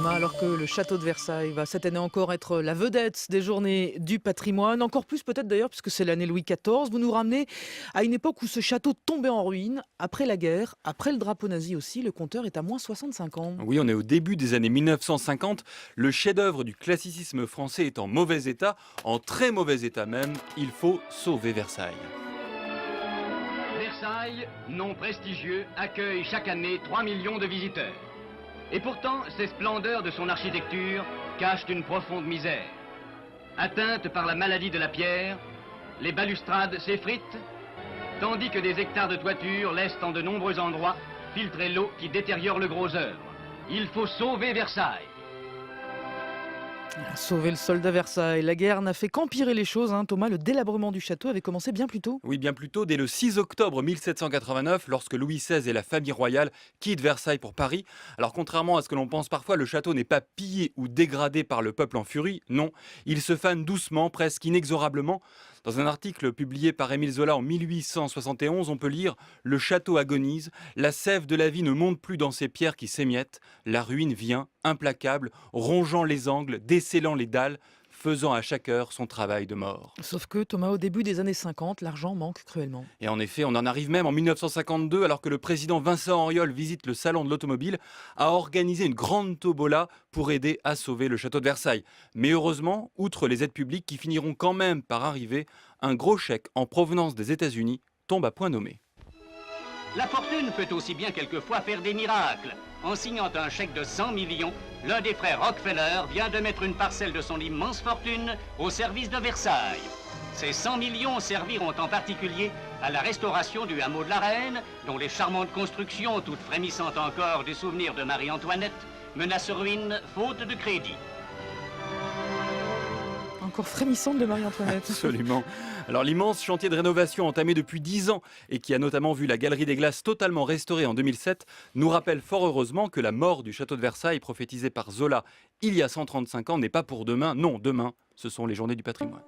Thomas, alors que le château de Versailles va cette année encore être la vedette des journées du patrimoine, encore plus peut-être d'ailleurs puisque c'est l'année Louis XIV. Vous nous ramenez à une époque où ce château tombait en ruine, après la guerre, après le drapeau nazi aussi, le compteur est à moins 65 ans. Oui, on est au début des années 1950. Le chef-d'œuvre du classicisme français est en mauvais état, en très mauvais état même. Il faut sauver Versailles. Versailles, nom prestigieux, accueille chaque année 3 millions de visiteurs. Et pourtant, ces splendeurs de son architecture cachent une profonde misère. Atteintes par la maladie de la pierre, les balustrades s'effritent, tandis que des hectares de toiture laissent en de nombreux endroits filtrer l'eau qui détériore le gros œuvre. Il faut sauver Versailles. Sauver le soldat Versailles. La guerre n'a fait qu'empirer les choses, hein. Thomas, le délabrement du château avait commencé bien plus tôt. Oui, bien plus tôt, dès le 6 octobre 1789, lorsque Louis XVI et la famille royale quittent Versailles pour Paris. Alors contrairement à ce que l'on pense parfois, le château n'est pas pillé ou dégradé par le peuple en furie. Non, il se fane doucement, presque inexorablement. Dans un article publié par Émile Zola en 1871, on peut lire « Le château agonise, la sève de la vie ne monte plus dans ses pierres qui s'émiettent, la ruine vient, implacable, rongeant les angles, descellant les dalles, faisant à chaque heure son travail de mort. » Sauf que Thomas, au début des années 50, l'argent manque cruellement. Et en effet, on en arrive même en 1952, alors que le président Vincent Auriol visite le salon de l'automobile, à organiser une grande tombola pour aider à sauver le château de Versailles. Mais heureusement, outre les aides publiques qui finiront quand même par arriver, un gros chèque en provenance des États-Unis tombe à point nommé. La fortune peut aussi bien quelquefois faire des miracles. En signant un chèque de 100 millions, l'un des frères Rockefeller vient de mettre une parcelle de son immense fortune au service de Versailles. Ces 100 millions serviront en particulier à la restauration du hameau de la Reine, dont les charmantes constructions, toutes frémissantes encore du souvenir de Marie-Antoinette, menacent ruine faute de crédit. Encore frémissante de Marie-Antoinette. Absolument. Alors l'immense chantier de rénovation entamé depuis 10 ans et qui a notamment vu la Galerie des Glaces totalement restaurée en 2007 nous rappelle fort heureusement que la mort du château de Versailles prophétisée par Zola il y a 135 ans n'est pas pour demain. Non, demain, ce sont les journées du patrimoine.